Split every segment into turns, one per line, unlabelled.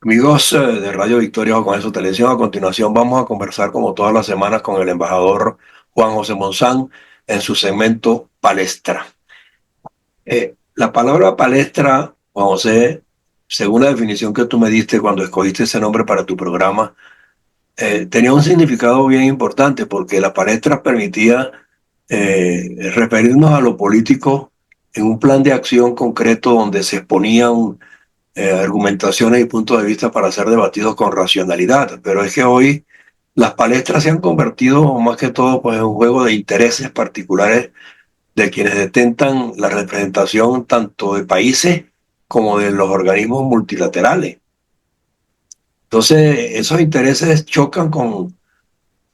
Amigos de Radio Victoria o con eso Televisión, a continuación vamos a conversar como todas las semanas con el embajador Juan José Monzán en su segmento Palestra. La palabra palestra, Juan José, según la definición que tú me diste cuando escogiste ese nombre para tu programa, tenía un significado bien importante porque la palestra permitía referirnos a lo político en un plan de acción concreto donde se exponían argumentaciones y puntos de vista para ser debatidos con racionalidad. Pero es que hoy las palestras se han convertido más que todo pues, en un juego de intereses particulares de quienes detentan la representación tanto de países como de los organismos multilaterales. Entonces, esos intereses chocan con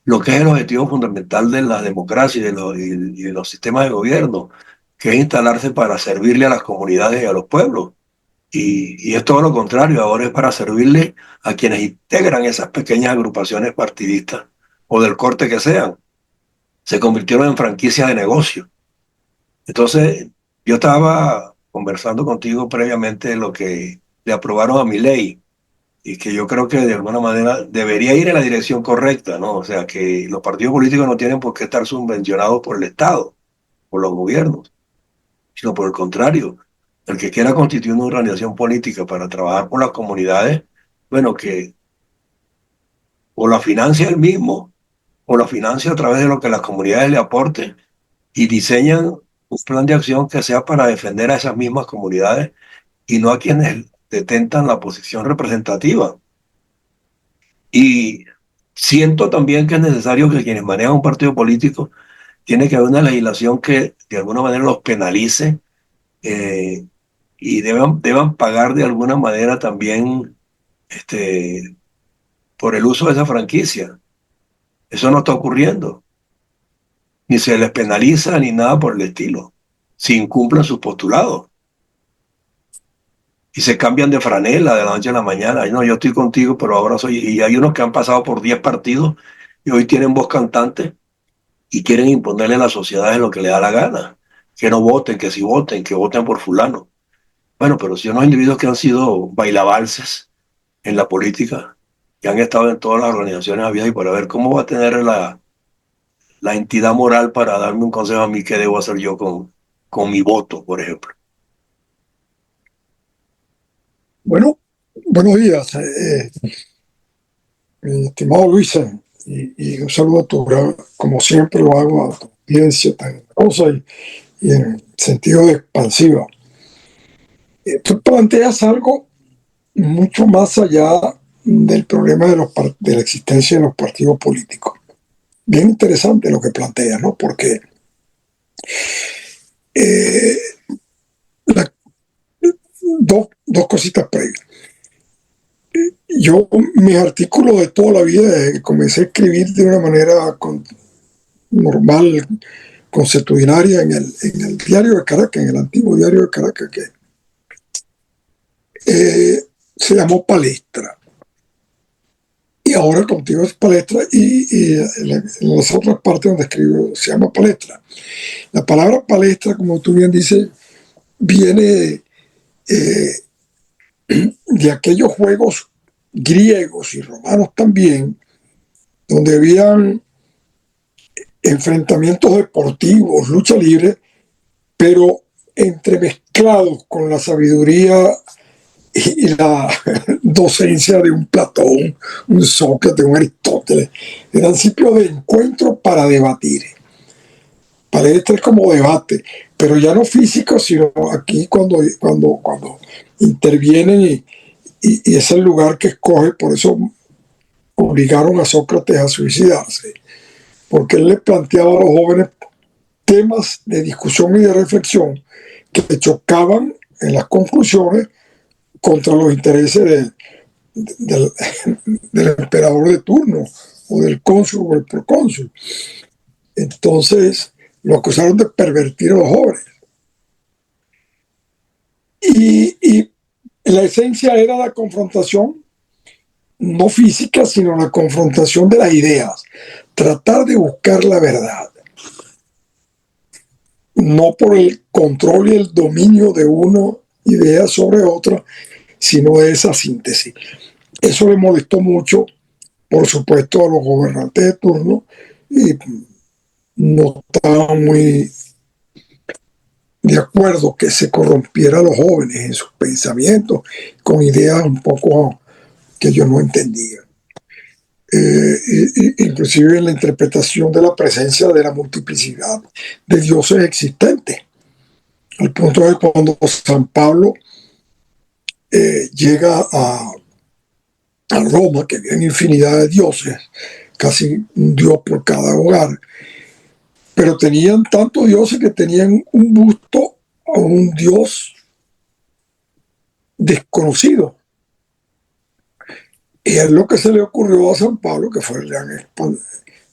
lo que es el objetivo fundamental de la democracia y de los sistemas de gobierno, que es instalarse para servirle a las comunidades y a los pueblos. Y es todo lo contrario, ahora es para servirle a quienes integran esas pequeñas agrupaciones partidistas o del corte que sean. Se convirtieron en franquicias de negocio. Entonces, yo estaba conversando contigo previamente de lo que le aprobaron a mi ley y que yo creo que de alguna manera debería ir en la dirección correcta, ¿no? O sea, que los partidos políticos no tienen por qué estar subvencionados por el Estado, por los gobiernos, sino por el contrario. El que quiera constituir una organización política para trabajar por las comunidades, bueno, que o la financia él mismo o la financia a través de lo que las comunidades le aporten y diseñan un plan de acción que sea para defender a esas mismas comunidades y no a quienes detentan la posición representativa. Y siento también que es necesario que quienes manejan un partido político tiene que haber una legislación que de alguna manera los penalice eh, y deban pagar de alguna manera también por el uso de esa franquicia. Eso no está ocurriendo. Ni se les penaliza ni nada por el estilo. Si incumplen sus postulados y se cambian de franela de la noche a la mañana. No, yo estoy contigo, pero ahora soy. Y hay unos que han pasado por 10 partidos y hoy tienen voz cantante y quieren imponerle a la sociedad en lo que le da la gana. Que no voten, que si voten, que voten por fulano. Bueno, pero si unos individuos que han sido bailabalses en la política, que han estado en todas las organizaciones habidas y por haber, ¿cómo va a tener la entidad moral para darme un consejo a mí qué debo hacer yo con mi voto, por ejemplo?
Bueno, buenos días, mi estimado Luisa, y un saludo a como siempre lo hago, a tu audiencia tan hermosa y en sentido de expansiva. Tú planteas algo mucho más allá del problema de la existencia de los partidos políticos. Bien interesante lo que planteas, ¿no? Porque eh, la- dos cositas previas. Yo, mis artículos de toda la vida, desde que comencé a escribir de una manera normal, consuetudinaria en el diario de Caracas, en el antiguo diario de Caracas, que se llamó Palestra. Y ahora contigo es Palestra y en las otras partes donde escribo se llama Palestra. La palabra palestra, como tú bien dices, viene eh, de aquellos juegos griegos y romanos también, donde habían enfrentamientos deportivos, lucha libre, pero entremezclados con la sabiduría y la docencia de un Platón, un Sócrates, un Aristóteles. Eran sitios de encuentro para debatir. Palestra es como debate, pero ya no físico, sino aquí cuando intervienen y es el lugar que escoge, por eso obligaron a Sócrates a suicidarse, porque él le planteaba a los jóvenes temas de discusión y de reflexión que chocaban en las conclusiones contra los intereses del, del emperador de turno o del cónsul o el procónsul. Entonces lo acusaron de pervertir a los jóvenes. Y la esencia era la confrontación, no física, sino la confrontación de las ideas. Tratar de buscar la verdad, no por el control y el dominio de una idea sobre otra, sino esa síntesis. Eso le molestó mucho, por supuesto, a los gobernantes de turno y no estaban muy de acuerdo que se corrompiera a los jóvenes en sus pensamientos con ideas un poco que yo no entendía. Inclusive en la interpretación de la presencia de la multiplicidad de dioses existentes, al punto de cuando San Pablo llega a Roma, que había infinidad de dioses, casi un dios por cada hogar, pero tenían tantos dioses que tenían un busto a un dios desconocido. Y es lo que se le ocurrió a San Pablo, que fue el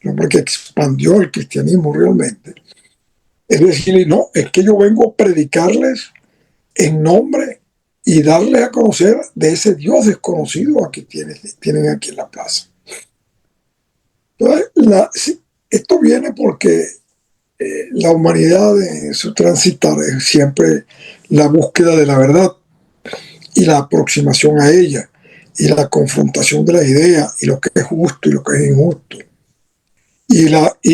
hombre que expandió el cristianismo realmente. Es decir, no, es que yo vengo a predicarles en nombre y darles a conocer de ese Dios desconocido que tienen aquí en la plaza. Entonces, esto viene porque la humanidad en su transitar es siempre la búsqueda de la verdad y la aproximación a ella y la confrontación de las ideas y lo que es justo y lo que es injusto. Y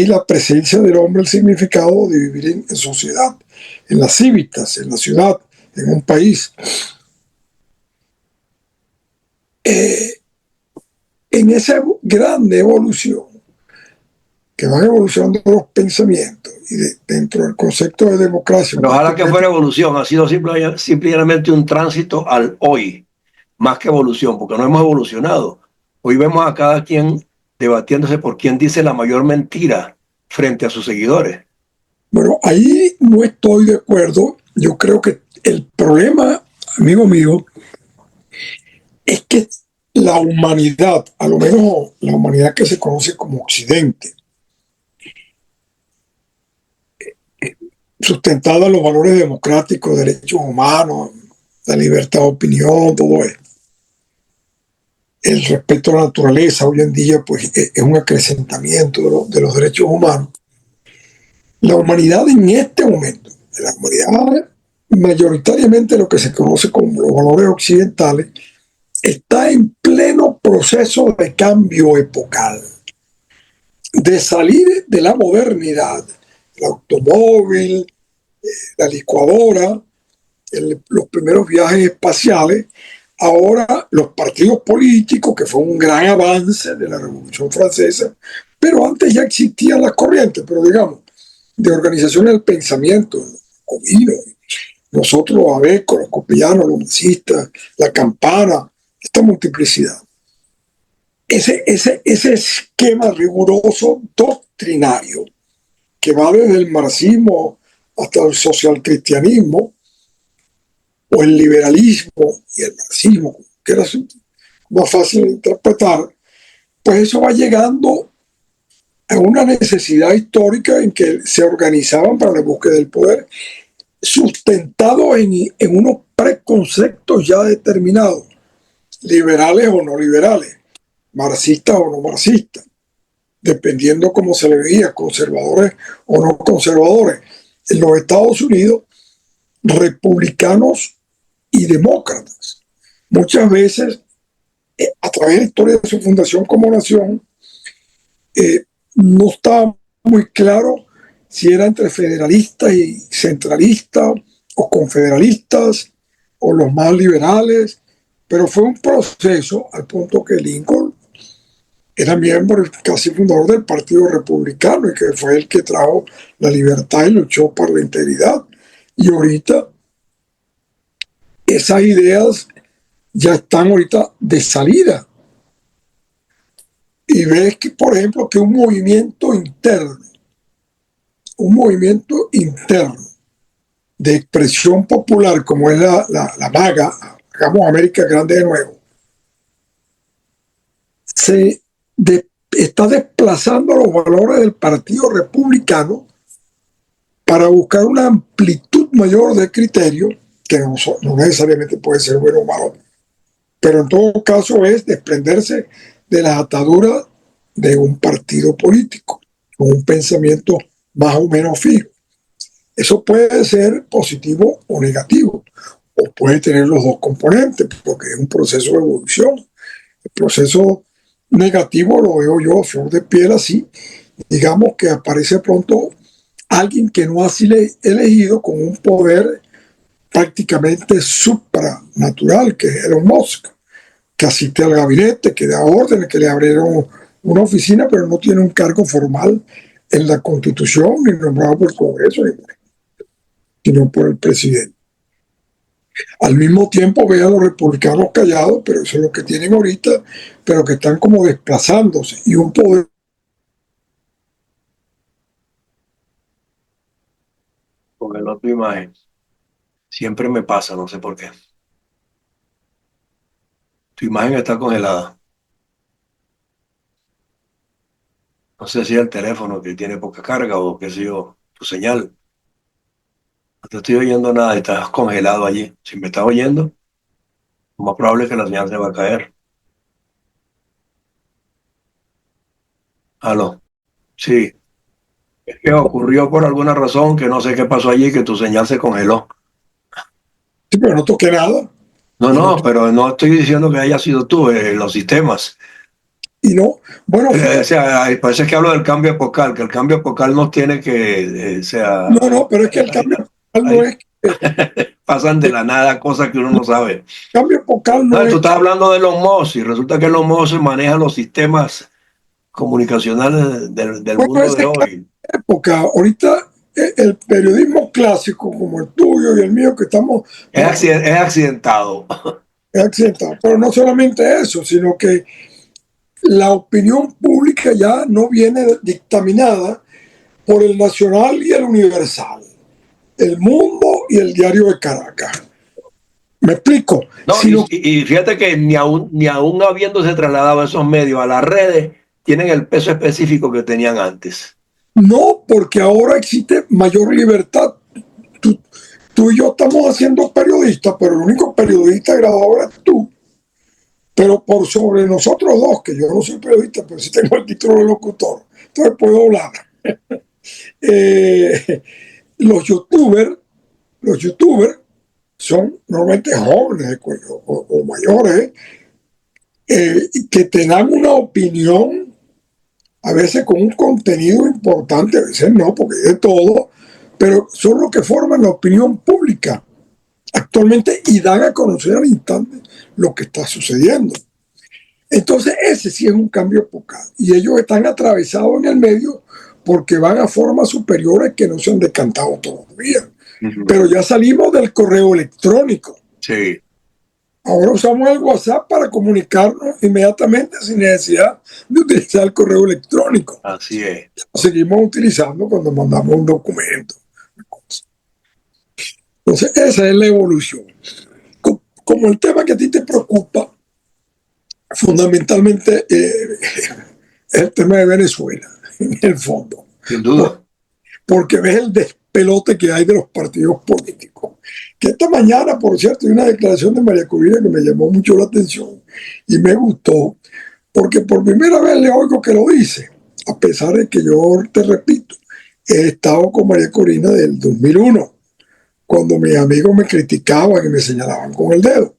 la presencia del hombre, el significado de vivir en sociedad, en las cívitas, en la ciudad, en un país. En esa gran evolución, que van evolucionando los pensamientos y dentro del concepto de democracia.
Pero ojalá que fuera evolución, ha sido simplemente un tránsito al hoy, más que evolución, porque no hemos evolucionado. Hoy vemos a cada quien debatiéndose por quién dice la mayor mentira frente a sus seguidores.
Bueno, ahí no estoy de acuerdo. Yo creo que el problema, amigo mío, es que la humanidad, a lo menos la humanidad que se conoce como Occidente, sustentada en los valores democráticos, derechos humanos, la libertad de opinión, todo esto, el respeto a la naturaleza, hoy en día pues es un acrecentamiento de los derechos humanos. La humanidad en este momento, la humanidad mayoritariamente lo que se conoce como los valores occidentales, está en pleno proceso de cambio epocal, de salir de la modernidad, el automóvil, la licuadora, los primeros viajes espaciales, ahora los partidos políticos, que fue un gran avance de la Revolución Francesa, pero antes ya existían las corrientes, pero digamos, de organizaciones del pensamiento, Comino, nosotros los abecos, los copellanos, los marxistas, la campana, esta multiplicidad. Ese esquema riguroso doctrinario que va desde el marxismo hasta el socialcristianismo o el liberalismo y el marxismo, que era más fácil de interpretar, pues eso va llegando a una necesidad histórica en que se organizaban para la búsqueda del poder, sustentado en unos preconceptos ya determinados, liberales o no liberales, marxistas o no marxistas, dependiendo cómo se le veía, conservadores o no conservadores. En los Estados Unidos, republicanos y demócratas. Muchas veces, a través de la historia de su fundación como nación, no estaba muy claro si era entre federalistas y centralistas o confederalistas o los más liberales, pero fue un proceso al punto que Lincoln era miembro casi fundador del Partido Republicano y que fue el que trajo la libertad y luchó por la integridad. Y ahorita esas ideas ya están ahorita de salida. Y ves que, por ejemplo, que un movimiento interno de expresión popular como es la MAGA, hagamos América Grande de nuevo, está desplazando los valores del Partido Republicano para buscar una amplitud mayor de criterios, que no necesariamente puede ser bueno o malo, pero en todo caso es desprenderse de las ataduras de un partido político, con un pensamiento más o menos fijo. Eso puede ser positivo o negativo, o puede tener los dos componentes, porque es un proceso de evolución. El proceso negativo lo veo yo, flor de piel así. Digamos que aparece pronto alguien que no ha sido elegido con un poder prácticamente supranatural, que es Elon Musk, que asiste al gabinete, que da órdenes, que le abrieron una oficina, pero no tiene un cargo formal en la Constitución, ni nombrado por el Congreso, sino por el presidente. Al mismo tiempo ve a los republicanos callados, pero eso es lo que tienen ahorita, pero que están como desplazándose, y un poder.
Con el otro imagen. Siempre me pasa, no sé por qué. Tu imagen está congelada. No sé si es el teléfono que tiene poca carga o qué sé yo, tu señal. No te estoy oyendo nada y estás congelado allí. Si me estás oyendo, lo más probable es que la señal se va a caer. Aló. Sí. Es que ocurrió por alguna razón que no sé qué pasó allí, que tu señal se congeló.
Sí, pero no toqué nada.
No,
Y no,
no, pero no estoy diciendo que haya sido tú, los sistemas.
y no. Bueno,
O
fíjate,
sea, parece que hablo del cambio epocal, que el cambio epocal no tiene que, o sea,
no, pero es que el cambio epocal no
ahí
es que,
pasan de la nada cosas que uno no sabe.
cambio epocal
No,
no
tú
es
estás hablando de los Moss y resulta que los Moss manejan los sistemas comunicacionales del
bueno,
mundo de
ese es
hoy.
época. Ahorita el periodismo clásico, como el tuyo y el mío, que estamos
Es accidentado.
accidentados, pero no solamente eso, sino que la opinión pública ya no viene dictaminada por el Nacional y el Universal, el Mundo y el Diario de Caracas. ¿Me explico?
No,
Sino
y fíjate que ni aún habiéndose trasladado esos medios a las redes, tienen el peso específico que tenían antes.
no porque ahora existe mayor libertad. Tú, tú y yo estamos haciendo periodistas, pero el único periodista grabador es tú. Pero por sobre nosotros dos, que yo no soy periodista, pero sí tengo el título de locutor, entonces puedo hablar. Eh, los youtubers, los youtubers son normalmente jóvenes o mayores que te dan una opinión, a veces con un contenido importante, a veces no, porque hay de todo, pero son los que forman la opinión pública actualmente y dan a conocer al instante lo que está sucediendo. Entonces ese sí es un cambio epocal y ellos están atravesados en el medio porque van a formas superiores que no se han decantado todavía.
Ujú.
Pero ya salimos del correo electrónico.
Sí,
Ahora usamos el WhatsApp para comunicarnos inmediatamente sin necesidad de utilizar el correo electrónico.
así es.
Lo seguimos utilizando cuando mandamos un documento. Entonces esa es la evolución. Como el tema que a ti te preocupa, fundamentalmente es el tema de Venezuela, en el fondo.
Sin
Por,
duda.
porque ves el despelote que hay de los partidos políticos. Que esta mañana, por cierto, hay una declaración de María Corina que me llamó mucho la atención y me gustó, porque por primera vez le oigo que lo dice, a pesar de que yo te repito, he estado con María Corina del 2001, cuando mis amigos me criticaban y me señalaban con el dedo.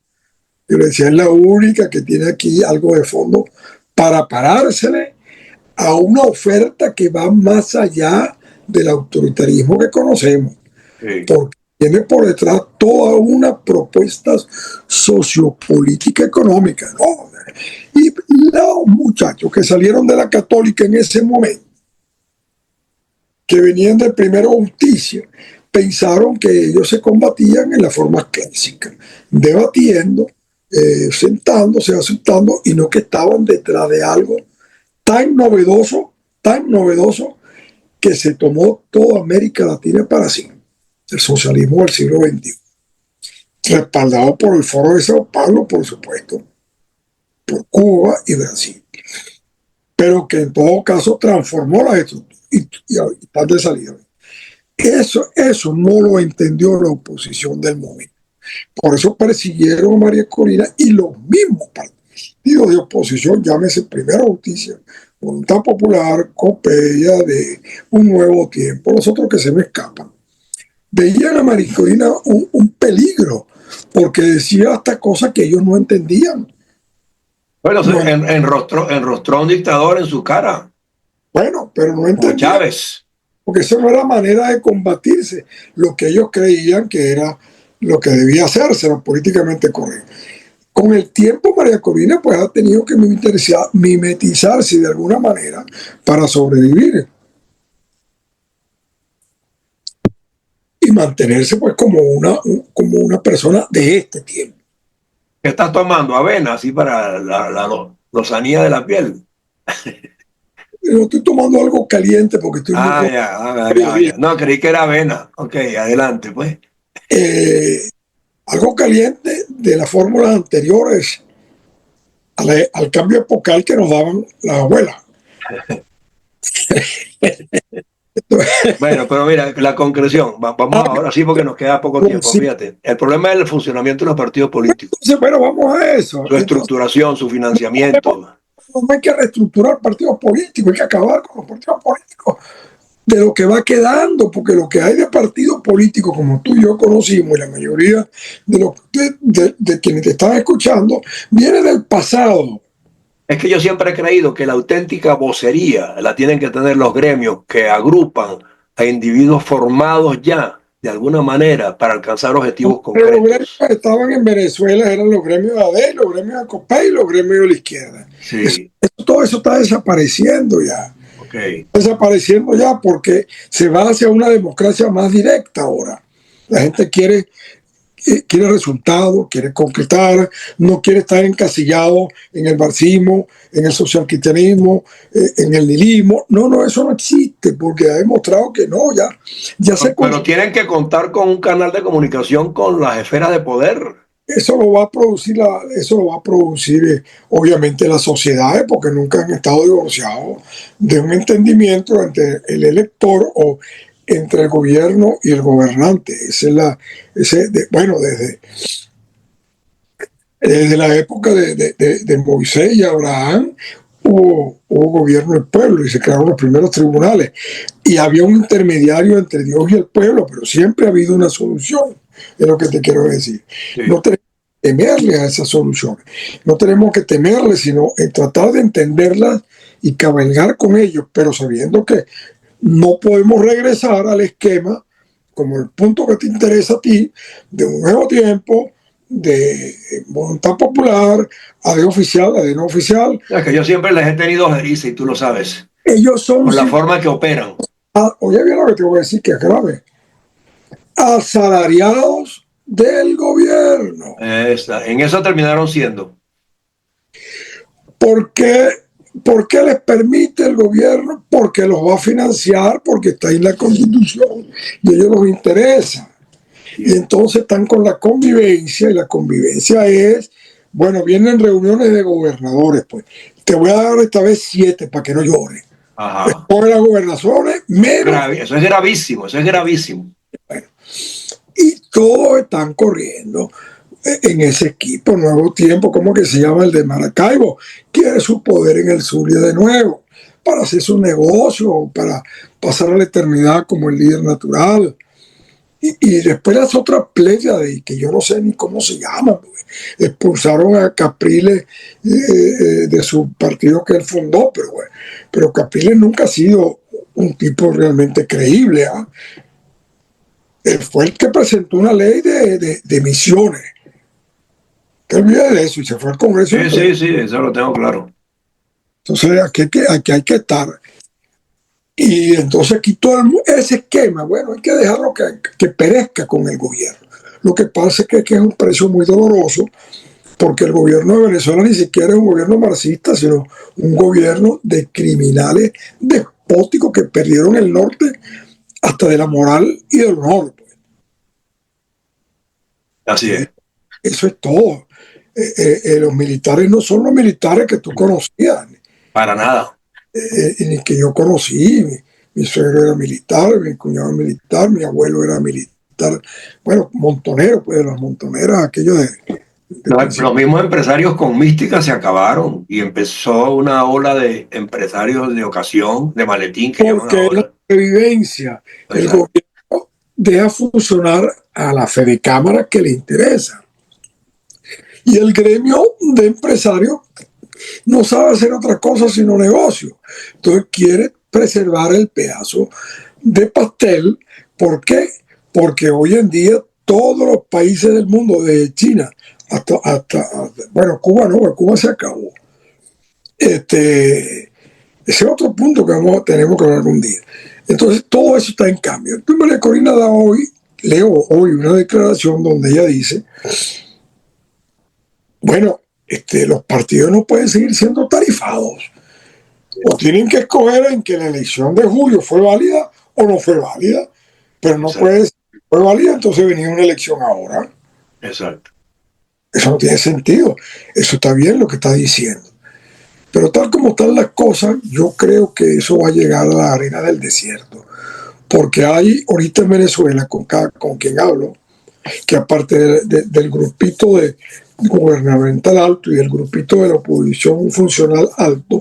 Yo le decía, es la única que tiene aquí algo de fondo para parársele a una oferta que va más allá del autoritarismo que conocemos,
Sí.
porque tiene por detrás toda una propuesta sociopolítica económica, ¿no? Y los muchachos que salieron de la católica en ese momento, que venían del primero justicia, pensaron que ellos se combatían en la forma clásica, debatiendo, sentándose, aceptando, y no que estaban detrás de algo tan novedoso, que se tomó toda América Latina para sí, el socialismo del siglo XXI, respaldado por el Foro de Sao Paulo, por supuesto, por Cuba y Brasil, pero que en todo caso transformó las estructuras y están de salida. Eso no lo entendió la oposición del momento. Por eso persiguieron a María Corina y los mismos partidos de oposición, llámese Primera Justicia, Voluntad Popular, Copeya, de Un Nuevo Tiempo, los otros que se me escapan, veían a María Corina un peligro, porque decía hasta cosas que ellos no entendían.
Bueno,
No,
enrostró un dictador en su cara,
bueno, pero no
como
entendía,
Chávez.
porque eso no era manera de combatirse lo que ellos creían que era lo que debía hacerse, lo políticamente correcto. Con el tiempo, María Corina pues ha tenido que mimetizarse de alguna manera para sobrevivir y mantenerse pues como una persona de este tiempo.
¿Qué estás tomando? Avena, así para lozanía de la piel.
Yo estoy tomando algo caliente porque estoy muy
Ah,
joven.
ya, ya. No, creí que era avena. Ok, adelante, pues.
Eh, Algo caliente de las fórmulas anteriores al cambio epocal que nos daban las abuelas.
Bueno, pero mira, la concreción, vamos ahora sí porque nos queda poco tiempo,
Entonces,
fíjate. El problema es el funcionamiento de los partidos políticos,
bueno, vamos a eso.
su
Entonces,
estructuración, su financiamiento.
no hay que reestructurar partidos políticos, hay que acabar con los partidos políticos de lo que va quedando, porque lo que hay de partidos políticos, como tú y yo conocimos, y la mayoría de quienes te están escuchando, viene del pasado.
Es que yo siempre he creído que la auténtica vocería la tienen que tener los gremios que agrupan a individuos formados ya, de alguna manera, para alcanzar objetivos
Pero los gremios
concretos.
que estaban en Venezuela eran los gremios de ADE, los gremios de COPEI y los gremios de la izquierda.
Sí,
Todo eso está desapareciendo ya.
ok.
Desapareciendo ya porque se va hacia una democracia más directa ahora. La gente quiere resultados, quiere concretar, no quiere estar encasillado en el marxismo, en el socialcristianismo, en el nihilismo. No, no, eso no existe porque ha demostrado que no, ya se
Pero tienen que contar con un canal de comunicación con las esferas de poder.
eso lo va a producir obviamente las sociedades porque nunca han estado divorciados de un entendimiento entre el elector o entre el gobierno y el gobernante. Bueno, desde la época de Moisés y Abraham hubo gobierno del pueblo y se crearon los primeros tribunales y había un intermediario entre Dios y el pueblo, pero siempre ha habido una solución, es lo que te quiero decir. No
Sí.
tenemos que temerle a esas soluciones, no tenemos que temerle, sino en tratar de entenderlas y cabalgar con ellos, pero sabiendo que no podemos regresar al esquema, como el punto que te interesa a ti, de un nuevo tiempo, de voluntad popular, AD oficial, AD no oficial.
Es que yo siempre les he tenido ojeriza y tú lo sabes,
Ellos son,
por la forma que operan.
oye bien lo que te voy a decir, que es grave, asalariados del gobierno.
En eso terminaron siendo.
¿Por qué? ¿Por qué les permite el gobierno? Porque los va a financiar, porque está en la Constitución y a ellos les interesa. Y entonces están con la convivencia, y la convivencia es, bueno, vienen reuniones de gobernadores, pues. Te voy a dar esta vez 7 para que no lloren.
Ajá.
Todas las gobernaciones, menos.
Eso es gravísimo, eso es gravísimo.
Bueno, y todos están corriendo en ese equipo, Nuevo Tiempo, ¿cómo que se llama el de Maracaibo? Quiere su poder en el Zulia de nuevo, para hacer su negocio, para pasar a la eternidad como el líder natural. Y después las otras pléyades, que yo no sé ni cómo se llaman, expulsaron a Capriles de su partido que él fundó, pero Capriles nunca ha sido un tipo realmente creíble. Él fue el que presentó una ley de misiones. Que olvide de eso y se fue al Congreso.
Sí, sí, sí, eso lo tengo claro.
Entonces aquí hay que estar. Y entonces aquí ese esquema, bueno, hay que dejarlo que perezca con el gobierno. Lo que pasa es que es un precio muy doloroso porque el gobierno de Venezuela ni siquiera es un gobierno marxista, sino un gobierno de criminales despóticos que perdieron el norte hasta de la moral y del honor.
Así es.
Eso es todo. Los militares no son los militares que tú conocías,
Para nada.
ni que yo conocí. Mi suegro era militar, mi cuñado era militar, mi abuelo era militar. Bueno, montonero, pues de las montoneras, aquello
Los mismos empresarios con mística se acabaron y empezó una ola de empresarios de ocasión, de maletín que llaman
porque es la
ahora.
sobrevivencia. El
Exacto.
gobierno deja funcionar a la Fede Cámara que le interesa. Y el gremio de empresarios no sabe hacer otra cosa sino negocio. Entonces quiere preservar el pedazo de pastel. ¿Por qué? Porque hoy en día todos los países del mundo, desde China bueno, Cuba no, Cuba se acabó. Ese es otro punto que tenemos que hablar un día. Entonces, todo eso está en cambio. Entonces, María Corina leo hoy una declaración donde ella dice, bueno, los partidos no pueden seguir siendo tarifados. O tienen que escoger en que la elección de julio fue válida o no fue válida, pero no
Exacto.
puede ser fue válida, entonces venía una elección ahora.
Exacto.
Eso no tiene sentido. Eso está bien lo que está diciendo. Pero tal como están las cosas, yo creo que eso va a llegar a la arena del desierto. Porque hay ahorita en Venezuela, con quien hablo, que aparte del grupito de gubernamental alto y el grupito de la oposición funcional alto,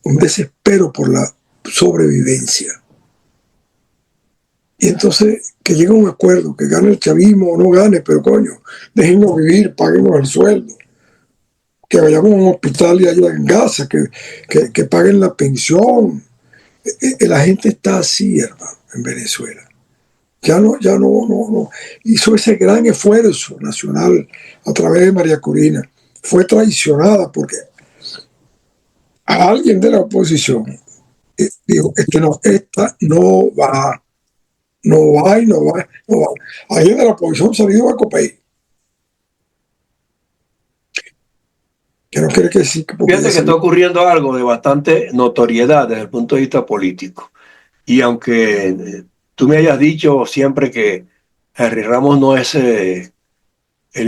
un desespero por la sobrevivencia. Y entonces que llegue a un acuerdo, que gane el chavismo o no gane, pero coño, déjenos vivir, páguenos el sueldo, que vayamos a un hospital y haya gasa, que paguen la pensión. La gente está así, hermano, en Venezuela. Ya no. Hizo ese gran esfuerzo nacional a través de María Corina. Fue traicionada porque a alguien de la oposición dijo, esta no va. Alguien de la oposición salido a Copey, que no quiere que sí, porque ya
Fíjate que está
salió.
ocurriendo algo de bastante notoriedad desde el punto de vista político. Y aunque tú me hayas dicho siempre que Henry Ramos no es el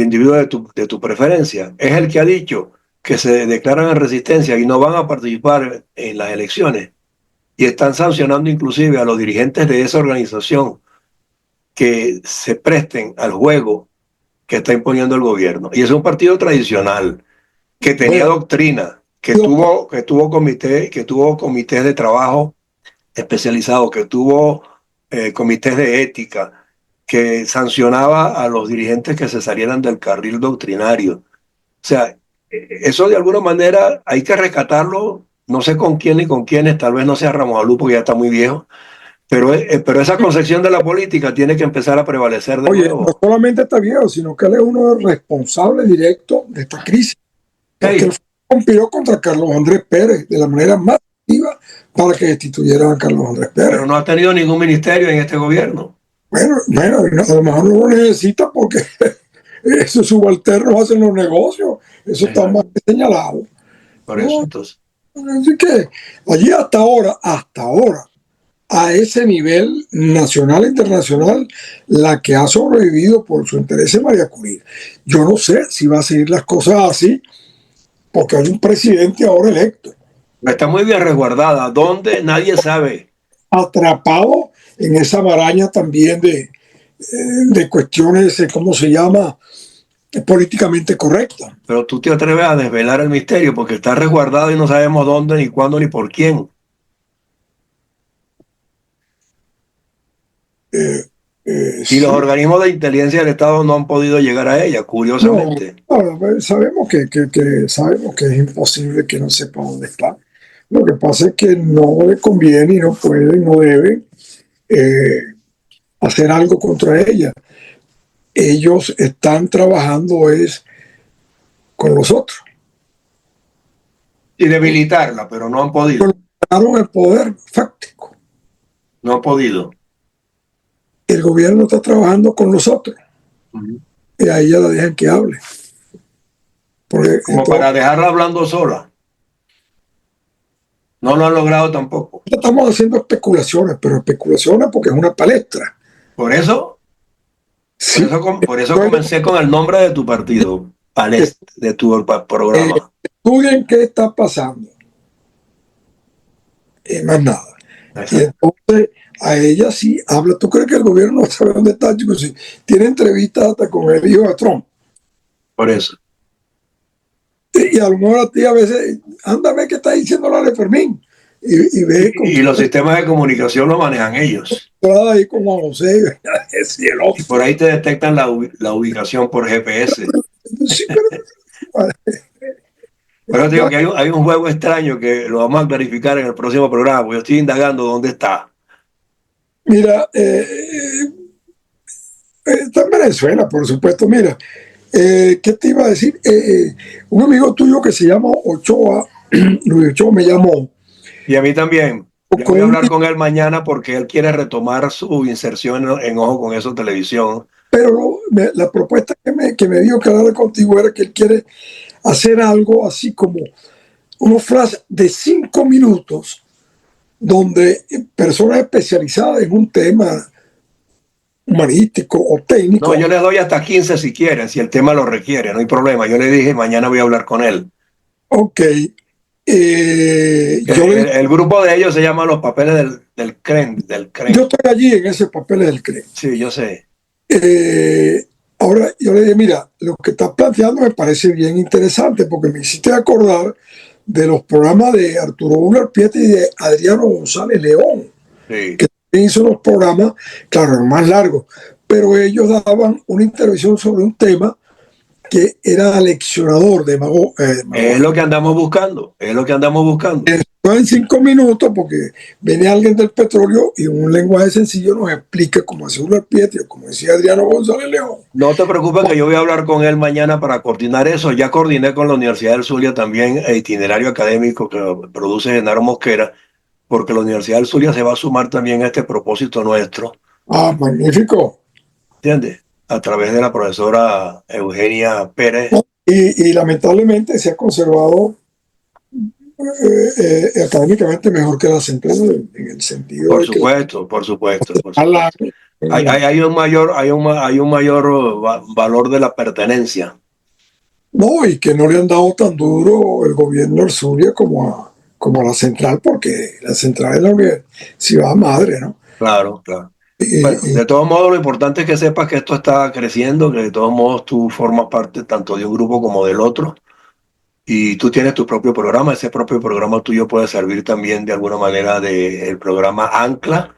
individuo de tu preferencia, es el que ha dicho que se declaran en resistencia y no van a participar en las elecciones. Y están sancionando inclusive a los dirigentes de esa organización que se presten al juego que está imponiendo el gobierno. Y es un partido tradicional que tenía
Bueno,
doctrina, que tuvo comités de trabajo especializados, que tuvo comités de ética, que sancionaba a los dirigentes que se salieran del carril doctrinario. O sea, eso de alguna manera hay que rescatarlo, no sé con quién ni con quiénes, tal vez no sea Ramos Alú porque ya está muy viejo, pero esa concepción de la política tiene que empezar a prevalecer de
oye, no
nuevo.
solamente está viejo, sino que él es uno de los responsables directos de esta crisis, porque él
Hey,
conspiró contra Carlos Andrés Pérez de la manera más activa para que destituyeran a Carlos Andrés
pero
Pérez.
no ha tenido ningún ministerio en este gobierno.
Bueno, a lo mejor no lo necesita porque esos subalternos hacen los negocios, eso está más
Exacto.
que señalado.
Por eso,
No,
entonces.
así que allí hasta ahora, a ese nivel nacional e internacional, la que ha sobrevivido por su interés es María Corina. Yo no sé si va a seguir las cosas así, porque hay un presidente ahora electo,
Está muy bien resguardada. ¿Dónde? Nadie sabe.
atrapado en esa maraña también de cuestiones, ¿cómo se llama? Políticamente correcta.
Pero tú te atreves a desvelar el misterio porque está resguardado y no sabemos dónde, ni cuándo, ni por quién.
Eh,
Y los
sí,
organismos de inteligencia del Estado no han podido llegar a ella,
no,
curiosamente.
sabemos sabemos que es imposible que no sepa dónde está. Lo que pasa es que no le conviene y no puede, no debe eh, hacer algo contra ella. Ellos están trabajando es con los otros.
Y debilitarla, pero no han podido.
Ganaron el poder fáctico.
No han podido.
El gobierno está trabajando con los otros
Ujú.
y a ella la dejan que hable. Porque
Como para dejarla hablando sola. No lo han logrado tampoco.
estamos haciendo especulaciones, pero especulaciones porque es una palestra.
Por eso,
Sí,
por eso comencé con el nombre de tu partido, de tu programa.
estudien qué está pasando y más nada. Y
Exacto.
entonces a ella sí habla. ¿Tú crees que el gobierno no sabe dónde está, chicos? Sí, tiene entrevistas hasta con el hijo de Trump.
Por eso.
Y a lo mejor a ti a veces, anda a ver qué está diciendo la de Fermín. Y ve con
Y los sistemas de comunicación lo manejan ellos.
entrada ahí como a José, es el
Y por
otro.
ahí te detectan la ubicación por GPS.
Sí, pero
Pero te digo que hay un juego extraño que lo vamos a clarificar en el próximo programa, porque yo estoy indagando dónde está.
Mira, está en Venezuela, por supuesto. Mira, ¿qué te iba a decir? Un amigo tuyo que se llama Ochoa, Luis Ochoa, me llamó
Y a mí también. Ya voy a
con
hablar con él mañana porque él quiere retomar su inserción en Ojo con Eso Televisión.
pero la propuesta que me dio que hablar contigo era que él quiere hacer algo así como unos flash de 5 minutos donde personas especializadas en un tema humanístico o
No, yo
técnico,
les doy hasta 15 si quieren, si el tema lo requiere, no hay problema. Yo le dije, mañana voy a hablar con él.
ok, yo le dije,
El grupo de ellos se llama Los Papeles del CREN, del
yo
CREN.
estoy allí en ese papel del CRE.
Sí, yo sé.
Ahora yo le dije, mira, lo que estás planteando me parece bien interesante porque me hiciste acordar de los programas de Arturo Uller Pietri y de Adriano González León,
Sí.
que hizo unos programas, claro, eran más largos, pero ellos daban una intervención sobre un tema que era aleccionador de
Es lo que andamos buscando, es lo que andamos buscando.
no en 5 minutos, porque viene alguien del petróleo y en un lenguaje sencillo nos explica cómo hace Uller Pietri, como decía Adriano González León.
No te preocupes que yo voy a hablar con él mañana para coordinar eso. Ya coordiné con la Universidad del Zulia también el itinerario académico que produce Genaro Mosquera, porque la Universidad del Zulia se va a sumar también a este propósito nuestro,
Ah, magnífico.
¿entiendes? A través de la profesora Eugenia Pérez.
Y lamentablemente se ha conservado académicamente mejor que la central, en el sentido
Por
de que
supuesto, por supuesto, por
la,
supuesto. Hay un mayor, hay un mayor valor de la pertenencia.
no, y que no le han dado tan duro el gobierno del Zulia como a la central, porque la central es la universidad madre, ¿no?
Claro, claro. Bueno,
Y
de todos modos, lo importante es que sepas que esto está creciendo, que de todos modos tú formas parte tanto de un grupo como del otro y tú tienes tu propio programa. Ese propio programa tuyo puede servir también de alguna manera de el programa Ancla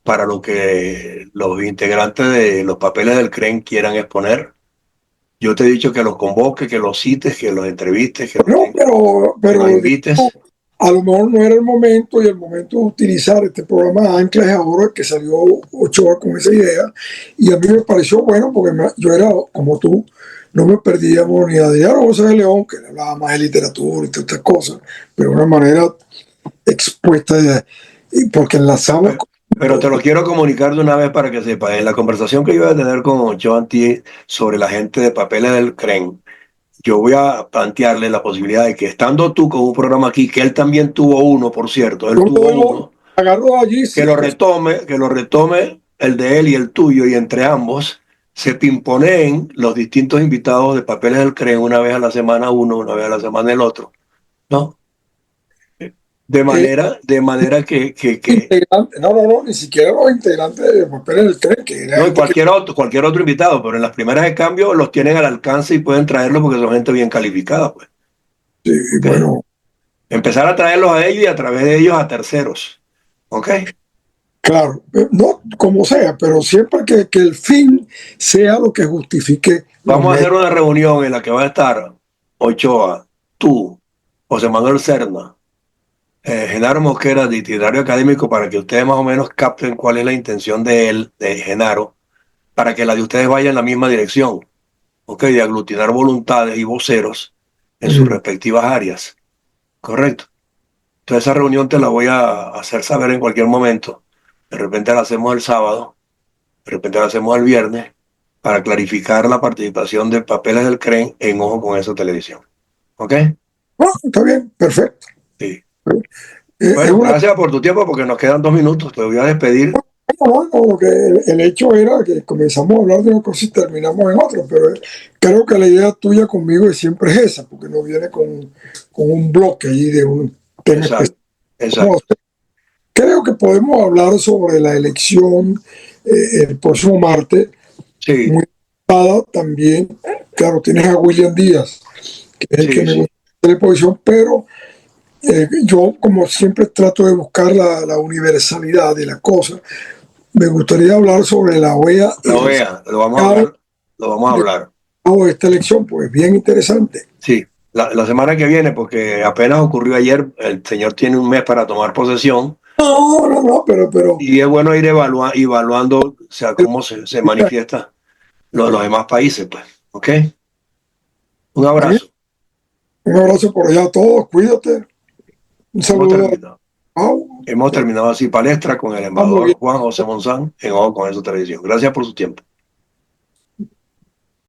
para lo que los integrantes de los papeles del CREN quieran exponer. Yo te he dicho que los convoques, que los cites, que los entrevistes,
no,
que los
pero digo,
invites.
a lo mejor no era el momento y el momento de utilizar este programa Ancla es ahora que salió Ochoa con esa idea y a mí me pareció bueno porque yo era como tú, no me perdíamos ni a Diario José de León, que le hablaba más de literatura y todas estas cosas, pero de una manera expuesta y porque enlazamos
Pero te lo quiero comunicar de una vez para que sepas. En la conversación que yo voy a tener con Ochoa Antí sobre la gente de papeles del CREN, yo voy a plantearle la posibilidad de que estando tú con un programa aquí, que él también tuvo uno, por cierto, él
yo
tuvo uno,
agarro allí, sí,
que lo retome el de él y el tuyo, y entre ambos se pimponeen los distintos invitados de papeles del CREN una vez a la semana uno, una vez a la semana el otro, ¿no? De manera que
integrantes, no, ni siquiera los integrantes de papeles del tren, que era
no, y
gente que
cualquier otro invitado, pero en las primeras de cambio los tienen al alcance y pueden traerlos porque son gente bien calificada, pues.
sí,
¿Ok?
bueno,
Empezar a traerlos a ellos y a través de ellos a terceros. ¿Ok?
claro, no como sea, pero siempre que el fin sea lo que justifique los
Vamos a
medios.
hacer una reunión en la que va a estar Ochoa, tú, José Manuel Serna, Genaro Mosquera de Itinerario Académico para que ustedes más o menos capten cuál es la intención de él, de Genaro, para que la de ustedes vaya en la misma dirección. ¿Ok? De aglutinar voluntades y voceros en sus
Mm.
respectivas áreas. ¿Correcto? Entonces esa reunión te la voy a hacer saber en cualquier momento. De repente la hacemos el sábado, de repente la hacemos el viernes, para clarificar la participación de papeles del CREN en Ojo con Eso Televisión. ¿Ok?
Está bien, perfecto.
Sí.
Es
Bueno,
una
gracias por tu tiempo porque nos quedan 2 minutos. Te voy a despedir.
no, que el hecho era que comenzamos a hablar de una cosa y terminamos en otra, pero creo que la idea tuya conmigo siempre es esa, porque no viene con un bloque ahí de un tema específico.
Exacto, exacto.
Creo que podemos hablar sobre la elección el próximo martes,
Sí,
muy dada también. Claro, tienes a William Díaz, que es el que
sí,
me
sí.
gusta de la posición, pero yo, como siempre, trato de buscar la universalidad de la cosa. Me gustaría hablar sobre la OEA y
La
el
OEA, lo vamos a
significado
hablar, lo vamos a hablar.
de esta elección, pues bien interesante.
Sí. la semana que viene, porque apenas ocurrió ayer, el señor tiene un mes para tomar posesión
No, no, no,
y es bueno ir evaluando, o sea, cómo se manifiesta los demás países, pues. ¿Ok? Un
está bien.
abrazo.
Un abrazo por allá a todos, cuídate. Un
Hemos
saludo a
terminado.
Pau.
Hemos terminado así palestra con el
Estamos bien.
embajador Juan José Monzán en Ojo con Eso Televisión. Gracias por su tiempo.